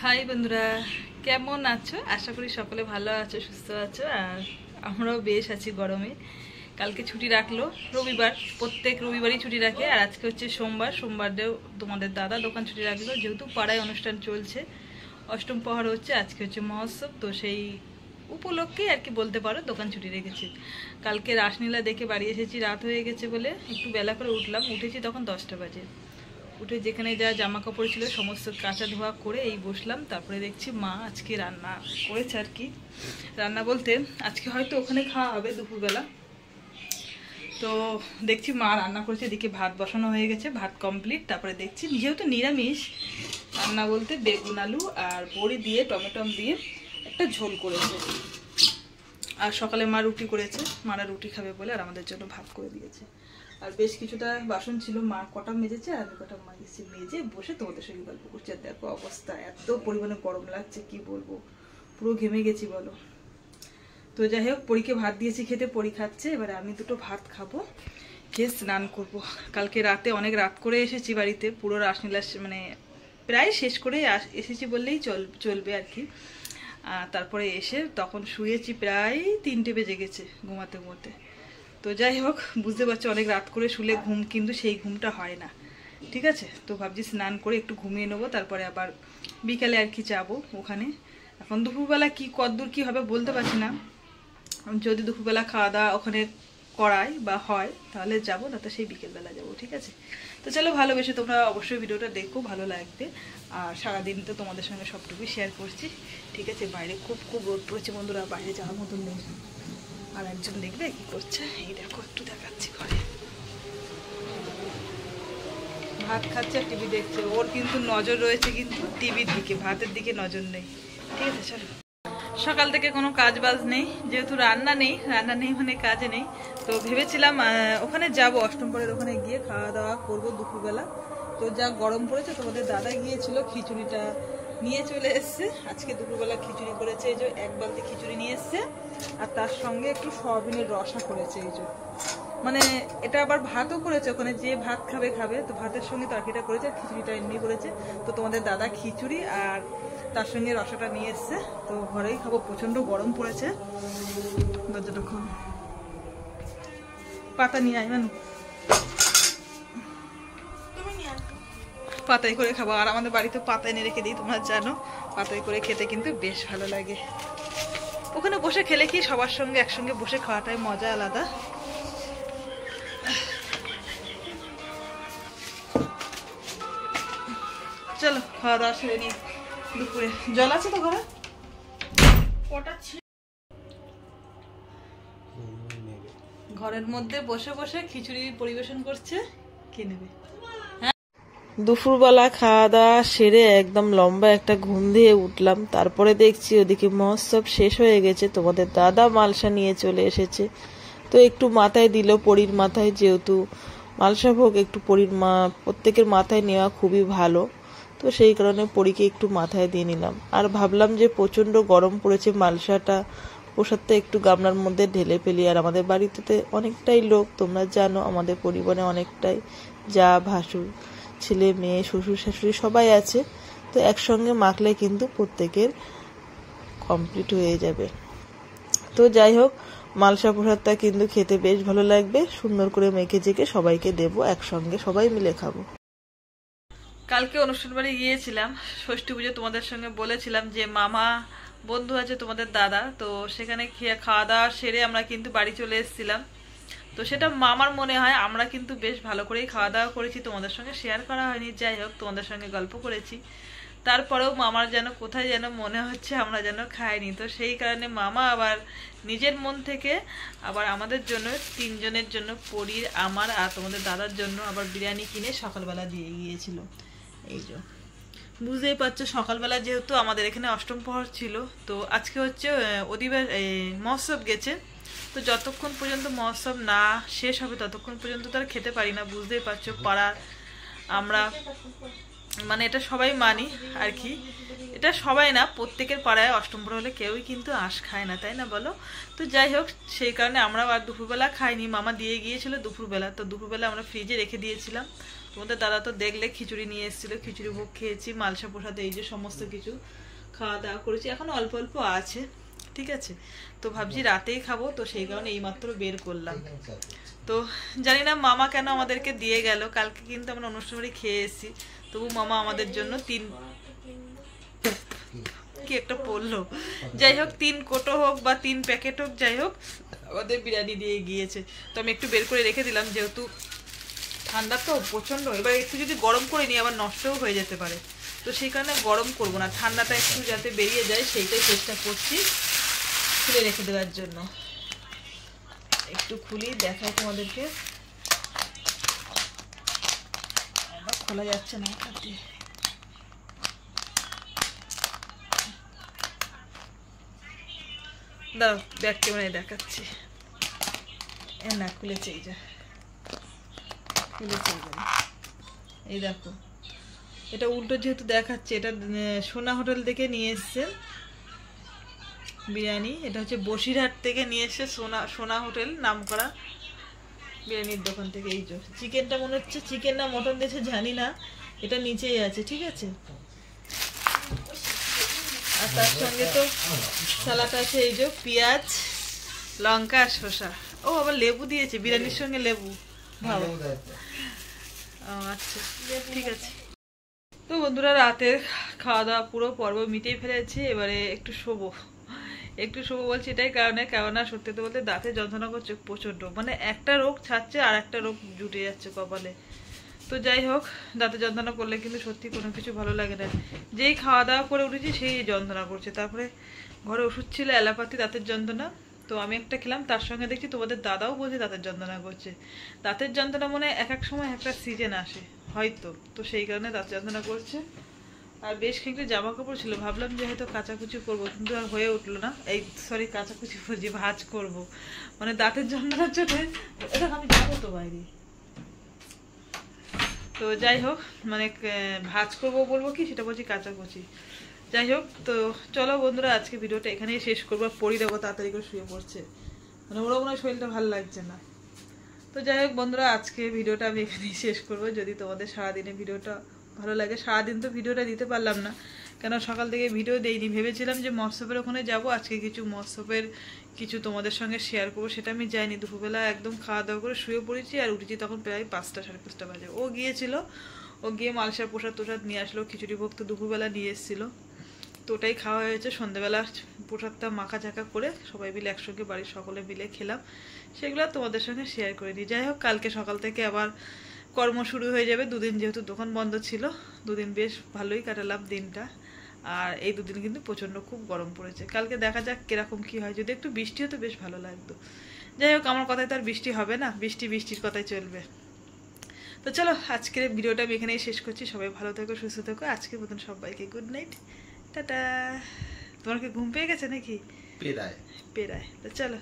High বন্ধুরা, কেমন আছো? আশা করি সকলে ভালো আছো, সুস্থ আছো। আর আমরাও বেশ আছি গরমে। কালকে ছুটি রাখলো, রবিবার, প্রত্যেক রবিবারই ছুটি রাখে। আর আজকে হচ্ছে সোমবার, সোমবারেও তোমাদের দাদা দোকান ছুটি রাখলো, যেহেতু পাড়ায় অনুষ্ঠান চলছে, অষ্টম প্রহর হচ্ছে, আজকে হচ্ছে মহোৎসব, তো সেই উপলক্ষেই আর কি বলতে পারো দোকান ছুটি রেখেছে। কালকে রাসলীলা দেখে বাড়ি এসেছি, রাত হয়ে গেছে বলে একটু বেলা করে উঠলাম, উঠেছি তখন 10টা বাজে। উঠে যেখানে যা জামা কাপড় ছিল সমস্ত কাঁচা ধোয়া করে এই বসলাম। তারপরে দেখছি মা আজকে রান্না করেছে আর কি। রান্না বলতে আজকে হয়তো ওখানে খাওয়া হবে দুপুরবেলা। তো দেখছি মা রান্না করেছে, এদিকে ভাত বসানো হয়ে গেছে, ভাত কমপ্লিট। তারপরে দেখছি যেহেতু নিরামিষ রান্না বলতে বেগুন আলু আর বড়ি দিয়ে টমেটো দিয়ে একটা ঝোল করেছে। আর সকালে মা রুটি করেছে, মারা রুটি খাবে বলে আর আমাদের জন্য ভাত করে দিয়েছে। আর বেশ কিছুটা বাসন ছিল, মা কটা মেজেছে আর আমি কটা মাজিয়েছি। মেজে বসে তোমাদের সঙ্গে গল্প করছি। আর দেখো অবস্থা, এত পরিমাণে গরম লাগছে কি বলবো, পুরো ঘেমে গেছি বলো। তো যাই হোক, পরীকে ভাত দিয়েছি খেতে, পরী খাচ্ছে। এবারে আমি দুটো ভাত খাবো, খেয়ে স্নান করবো। কালকে রাতে অনেক রাত করে এসেছি বাড়িতে, পুরো রাসলীলা মানে প্রায় শেষ করে এসেছি বললেই চলবে আর কি। তারপরে এসে তখন শুয়েছি, প্রায় 3টে বেজে গেছে ঘুমাতে ঘুমাতে। তো যাই হোক, বুঝতে পারছো অনেক রাত করে শুলে ঘুম কিন্তু সেই ঘুমটা হয় না, ঠিক আছে। তো ভাবছি স্নান করে একটু ঘুমিয়ে নেবো, তারপরে আবার বিকালে আর কি যাবো ওখানে। এখন দুপুরবেলা কি কতদূর কি হবে বলতে পারছি না। যদি দুপুরবেলা খাওয়া দাওয়া ওখানে করায় বা হয় তাহলে যাবো, না তো সেই বিকেলবেলা যাবো, ঠিক আছে। তো চলো, ভালোবেসে তোমরা অবশ্যই ভিডিওটা দেখো, ভালো লাগবে। আর সারাদিন তো তোমাদের সঙ্গে সবটুকুই শেয়ার করছি, ঠিক আছে। বাইরে খুব খুব রোদ পড়েছে বন্ধুরা, বাইরে যাওয়ার মতন নেই। আর একজন দেখবে কি করছে, এই দেখো একটু দেখাচ্ছি। ঘরে ভাত খাচ্ছে আর টিভি দেখছে। ওর কিন্তু নজর রয়েছে কিন্তু টিভির দিকে, ভাতের দিকে নজর নেই, ঠিক আছে। চলো, সকাল থেকে কোনো কাজ বাজ নেই, যেহেতু রান্না নেই মানে কাজে নেই। তো ভেবেছিলাম ওখানে যাব, অষ্টমপরের ওখানে গিয়ে খাওয়া দাওয়া করবো দুপুরবেলা। তো যা গরম পড়েছে, তোমাদের দাদা গিয়েছিল খিচুড়িটা নিয়ে চলে এসছে। আজকে দুপুরবেলা খিচুড়ি করেছে, এই যে 1 বালতি খিচুড়ি নিয়ে এসছে। আর তার সঙ্গে একটু সয়াবিনের রসা করেছে, এই যে মানে এটা আবার ভাতও করেছে, ওখানে যে ভাত খাবে। তো ভাতের সঙ্গে তরকারিটা করেছে, খিচুড়িটা এমনি করেছে। তো তোমাদের দাদা খিচুড়ি আর তার সঙ্গে রসাটা নিয়ে এসছে। তো ঘরেই খাবো, প্রচন্ড গরম পড়েছে। দরজাটা খুব পাতা নিয়ে আয় মানু, পাতায় করে খাবো। আর আমাদের বাড়িতে পাতা এনে রেখে দিই, তোমরা জানো পাতায় করে খেতে কিন্তু বেশ ভালো লাগে। ওখানে বসে খেলে কি সবার সঙ্গে একসঙ্গে বসে খাওয়াটাই মজা আলাদা। চলো খাওয়া দাওয়া সেরে নিই। দুপুরে জল আছে তো ঘরে? ঘরের মধ্যে বসে বসে খিচুড়ি পরিবেশন করছে, কে নেবে? দুপুরবেলা খাওয়া দাওয়া সেরে একদম লম্বা একটা ঘুম দিয়ে উঠলাম। তারপরে দেখছি ওদিকে মহোৎসব শেষ হয়ে গেছে, তোমাদের দাদা মালসা নিয়ে চলে এসেছে। তো একটু মাথায় দিল, পরীর মাথায়, যেহেতু মালসা ভোগ একটু প্রত্যেকের মাথায় নেওয়া খুবই ভালো। তো সেই কারণে পরীকে একটু মাথায় দিয়ে নিলাম। আর ভাবলাম যে প্রচণ্ড গরম পড়েছে, মালসাটা প্রসাদটা একটু গামলার মধ্যে ঢেলে ফেলি। আর আমাদের বাড়িতে অনেকটাই লোক, তোমরা জানো আমাদের পরিবারে অনেকটাই যা ভাসুর, ছেলে মেয়ে, শ্বশুর শাশুড়ি সবাই আছে। তো একসঙ্গে মাখলে কিন্তু প্রত্যেকের কমপ্লিট হয়ে যাবে। তো যাই হোক, মালসা প্রসাদটা কিন্তু খেতে বেশ ভালো লাগবে। সুন্দর করে মেখে জেকে সবাইকে দেবো, একসঙ্গে সবাই মিলে খাবো। কালকে অনুষ্ঠান বাড়ি গিয়েছিলাম, ষষ্ঠী পুজো, তোমাদের সঙ্গে বলেছিলাম যে মামা বন্ধু আছে তোমাদের দাদা, তো সেখানে খাওয়া দাওয়া সেরে আমরা কিন্তু বাড়ি চলে এসেছিলাম। তো সেটা মামার মনে হয়, আমরা কিন্তু বেশ ভালো করেই খাওয়া দাওয়া করেছি, তোমাদের সঙ্গে শেয়ার করা হয়নি। যাই হোক, তোমাদের সঙ্গে গল্প করেছি। তারপরেও মামার যেন কোথায় যেন মনে হচ্ছে আমরা যেন খাইনি। তো সেই কারণে মামা আবার নিজের মন থেকে আবার আমাদের জন্য 3 জনের জন্য, পরীর, আমার আর তোমাদের দাদার জন্য আবার বিরিয়ানি কিনে সকালবেলা দিয়ে গিয়েছিল। এই যে বুঝতেই পারছো, সকালবেলা যেহেতু আমাদের এখানে অষ্টম প্রহর ছিল, তো আজকে হচ্ছে মহোৎসব গেছে। তো যতক্ষণ পর্যন্ত মহোৎসব না শেষ হবে ততক্ষণ পর্যন্ত তো আর খেতে পারি না, বুঝতেই পারছো। পাড়ার আমরা মানে এটা সবাই মানি আর কি, এটা সবাই না, প্রত্যেকের পাড়ায় অষ্টম প্রহর হলে কেউই কিন্তু আঁশ খায় না, তাই না বলো? তো যাই হোক, সেই কারণে আমরা আর দুপুরবেলা খাইনি, মামা দিয়ে গিয়েছিল দুপুরবেলা। তো দুপুরবেলা আমরা ফ্রিজে রেখে দিয়েছিলাম, তোমাদের দাদা তো দেখলে খিচুড়ি নিয়ে এসেছিলো, খিচুড়ি ভোগ খেয়েছি, মালসা প্রসাদ, এই যে সমস্ত কিছু খাওয়া দাওয়া করেছি। এখন অল্প অল্প আছে, ঠিক আছে। তো ভাবছি রাতেই খাবো, তো সেই কারণে এইমাত্র বের করলাম। তো জানি না মামা কেন আমাদেরকে দিয়ে গেল, কালকে কিন্তু আমরা অনুষ্ঠান বাড়ি খেয়ে এসেছি, তবু মামা আমাদের জন্য কি একটা পড়লো, যাই হোক 3 কোটো হোক বা 3 প্যাকেট হোক, যাই হোক আমাদের বিরিয়ানি দিয়ে গিয়েছে। তো আমি একটু বের করে রেখে দিলাম, যেহেতু ঠান্ডা তো প্রচণ্ড, এবার একটু যদি গরম করে নিই আবার নষ্টও হয়ে যেতে পারে, তো সেই কারণে গরম করবো না, ঠান্ডাটা একটু যাতে বেরিয়ে যায় সেইটাই চেষ্টা করছি খুলে রেখে দেওয়ার জন্য। একটু খুলি দেখাই তোমাদেরকে, খোলা যাচ্ছে না, দাঁড়াও ব্যাগ ক্যামেরায় দেখাচ্ছি। না খুলেছে, এই যা খুলেছে, এই দেখো, এটা উল্টো যেহেতু দেখাচ্ছে, এটা সোনা হোটেল থেকে নিয়ে এসছে বিরিয়ানি। এটা হচ্ছে বসিরহাট থেকে নিয়ে এসছে সোনা হোটেল নাম করা বিরিয়ানির দোকান থেকে। এই যে চিকেনটা মনে হচ্ছে চিকেন না মটন দিয়েছে জানি না, এটা নিচেই আছে, ঠিক আছে। আর তার সঙ্গে তো সালাড আছে, এই যে পেঁয়াজ, লঙ্কা, শসা, ও আবার লেবু দিয়েছে বিরিয়ানির সঙ্গে, লেবু, ভালো। আচ্ছা ঠিক আছে। তো বন্ধুরা রাতের খাওয়া দাওয়া পুরো পর্ব মিটেই ফেলেছে, এবারে একটু শোবো বলছি এটাই কারণে, কেননা সত্যি তো বলতে দাঁতে যন্ত্রণা করছে প্রচণ্ড, মানে একটা রোগ ছাড়ছে আর একটা রোগ জুটে যাচ্ছে কপালে। তো যাই হোক, দাঁতে যন্ত্রণা করলে কিন্তু সত্যি কোনো কিছু ভালো লাগে না। যেই খাওয়া দাওয়া করে উঠেছি সেই যন্ত্রণা করছে, তারপরে ঘরে ওষুধ ছিল অ্যালোপ্যাথি দাঁতের যন্ত্রণা, তো আমি একটা খেলাম, তার সঙ্গে দেখছি তোমাদের দাদাও বলছে দাঁতের যন্ত্রণা করছে। দাঁতের যন্ত্রণা মনে এক এক সময় একটা সিজন আসে হয়তো, তো সেই কারণে দাঁত যন্ত্রণা করছে। আর বেশ খানিকটা জামা কাপড় ছিল, ভাবলাম যে হয়তো কাচাকুচি করবো, কিন্তু আর হয়ে উঠলো না। এই সরি, কাচাকুচি বলছি, ভাঁজ করবো, মানে দাঁতের যন্ত্রণার চোখে এটা আমি যাবো তো বাইরে। তো যাই হোক, মানে ভাঁজ করবো বলবো কি সেটা বলছি কাচাকুচি, যাই হোক। তো চলো বন্ধুরা, আজকে ভিডিওটা এখানেই শেষ করবো। পড়ি দেখো তাড়াতাড়ি করে শুয়ে পড়ছে, মানে ওরা মনে হয় শরীরটা ভালো লাগছে না। তো যাই হোক বন্ধুরা, আজকে ভিডিওটা আমি এখানেই শেষ করবো। যদি তোমাদের সারাদিনে ভিডিওটা ভালো লাগে, সারাদিন তো ভিডিওটা দিতে পারলাম না, কেন সকাল থেকে ভিডিও দেইনি, ভেবেছিলাম যে মৎস্যপের ওখানে যাব, আজকে কিছু মৎস্যপের কিছু তোমাদের সঙ্গে শেয়ার করবো, সেটা আমি যাইনি। দুপুরবেলা একদম খাওয়া দাওয়া করে শুয়ে পড়েছি, আর উঠেছি তখন প্রায় 5টা সাড়ে 5টা বাজে। ও গিয়েছিল, ও গিয়ে মালসার প্রসাদ নিয়ে আসলো, খিচুড়ি ভোগ তো দুপুরবেলা নিয়ে এসেছিলো, তো ওটাই খাওয়া হয়েছে। সন্ধ্যেবেলা প্রসাদটা মাখা ঝাঁকা করে সবাই মিলে একসঙ্গে বাড়ির সকলে মিলে খেলাম, সেগুলো তোমাদের সঙ্গে শেয়ার করে দিই। যাই হোক, কালকে সকাল থেকে আবার কর্ম শুরু হয়ে যাবে, দুদিন যেহেতু দোকান বন্ধ ছিল, দুদিন বেশ ভালোই কাটালাম দিনটা। আর এই দুদিন কিন্তু প্রচণ্ড খুব গরম পড়েছে, কালকে দেখা যাক কিরকম কি হয়, যদি একটু বৃষ্টি হতো বেশ ভালো লাগতো। যাই হোক, আমার কথায় তো আর বৃষ্টি হবে না, বৃষ্টির কথাই চলবে। তো চলো, আজকের ভিডিওটা আমি এখানেই শেষ করছি। সবাই ভালো থেকো, সুস্থ থেকো। আজকের মতন সবাইকে গুড নাইট, টাটা। তোমার কি ঘুম পেয়ে গেছে নাকি? পেরায়। তো চলো।